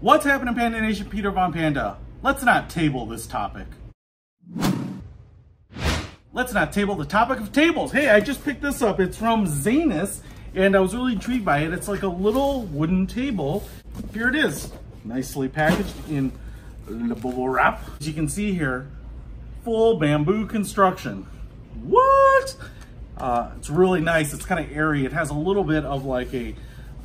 What's happening, Panda Nation? Peter Von Panda. Let's not table this topic. Let's not table the topic of tables. Hey, I just picked this up. It's from Zanus, and I was really intrigued by it. It's like a little wooden table. Here it is, nicely packaged in bubble wrap. As you can see here, full bamboo construction. What? It's really nice. It's kind of airy. It has a little bit of like a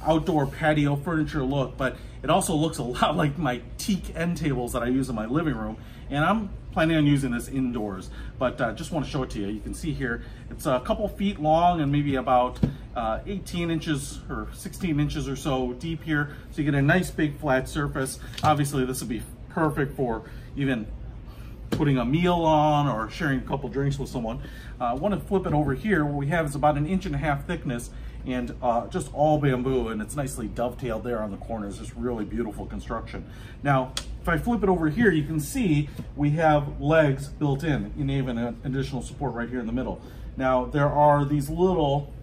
outdoor patio furniture look, but it also looks a lot like my teak end tables that I use in my living room. And I'm planning on using this indoors, but just want to show it to you. You can see here, it's a couple feet long and maybe about 18 inches or 16 inches or so deep here. So you get a nice big flat surface. Obviously this would be perfect for even putting a meal on or sharing a couple drinks with someone. I want to flip it over here. What we have is about 1.5 inches thickness and just all bamboo, and it's nicely dovetailed there on the corners. It's really beautiful construction. Now, if I flip it over here, you can see we have legs built in, and even an additional support right here in the middle. Now, there are these little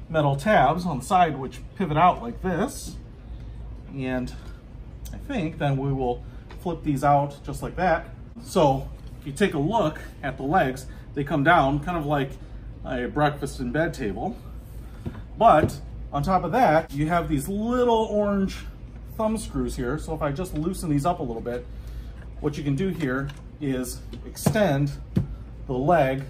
metal tabs on the side which pivot out like this, and I think then we will flip these out just like that. So if you take a look at the legs, they come down kind of like a breakfast in bed table. But on top of that, you have these little orange thumb screws here. So if I just loosen these up a little bit, what you can do here is extend the leg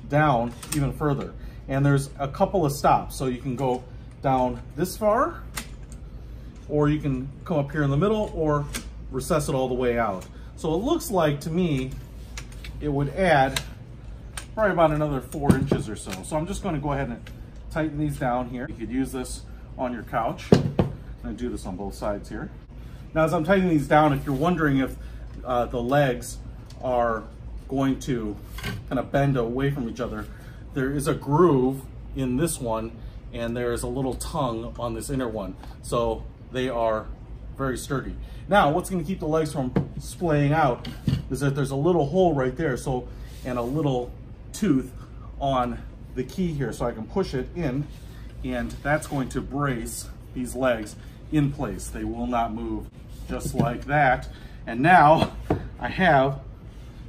down even further. And there's a couple of stops. So you can go down this far, or you can come up here in the middle or recess it all the way out. So it looks like, to me, it would add probably about another 4 inches or so. So I'm just going to go ahead and tighten these down here. You could use this on your couch. I'm going to do this on both sides here. Now, as I'm tightening these down, if you're wondering if the legs are going to kind of bend away from each other, there is a groove in this one, and there's a little tongue on this inner one. So they are very sturdy. Now, what's going to keep the legs from splaying out is that there's a little hole right there, so, and a little tooth on the key here, so I can push it in, and that's going to brace these legs in place. They will not move, just like that. And now I have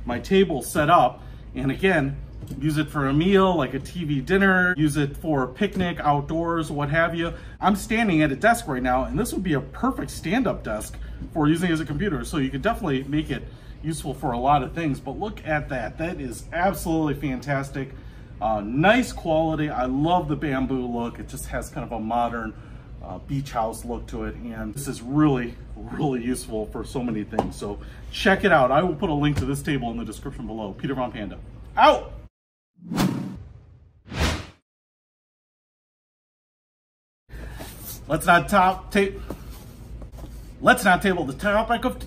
my table set up, and again, use it for a meal, like a TV dinner, use it for a picnic outdoors, what have you. I'm standing at a desk right now, and this would be a perfect stand-up desk for using as a computer. So you could definitely make it useful for a lot of things, but look at that. That is absolutely fantastic. Nice quality. I love the bamboo look. It just has kind of a modern beach house look to it, and this is really, really useful for so many things. So check it out. I will put a link to this table in the description below. Peter Von Panda, out! Let's not table the topic of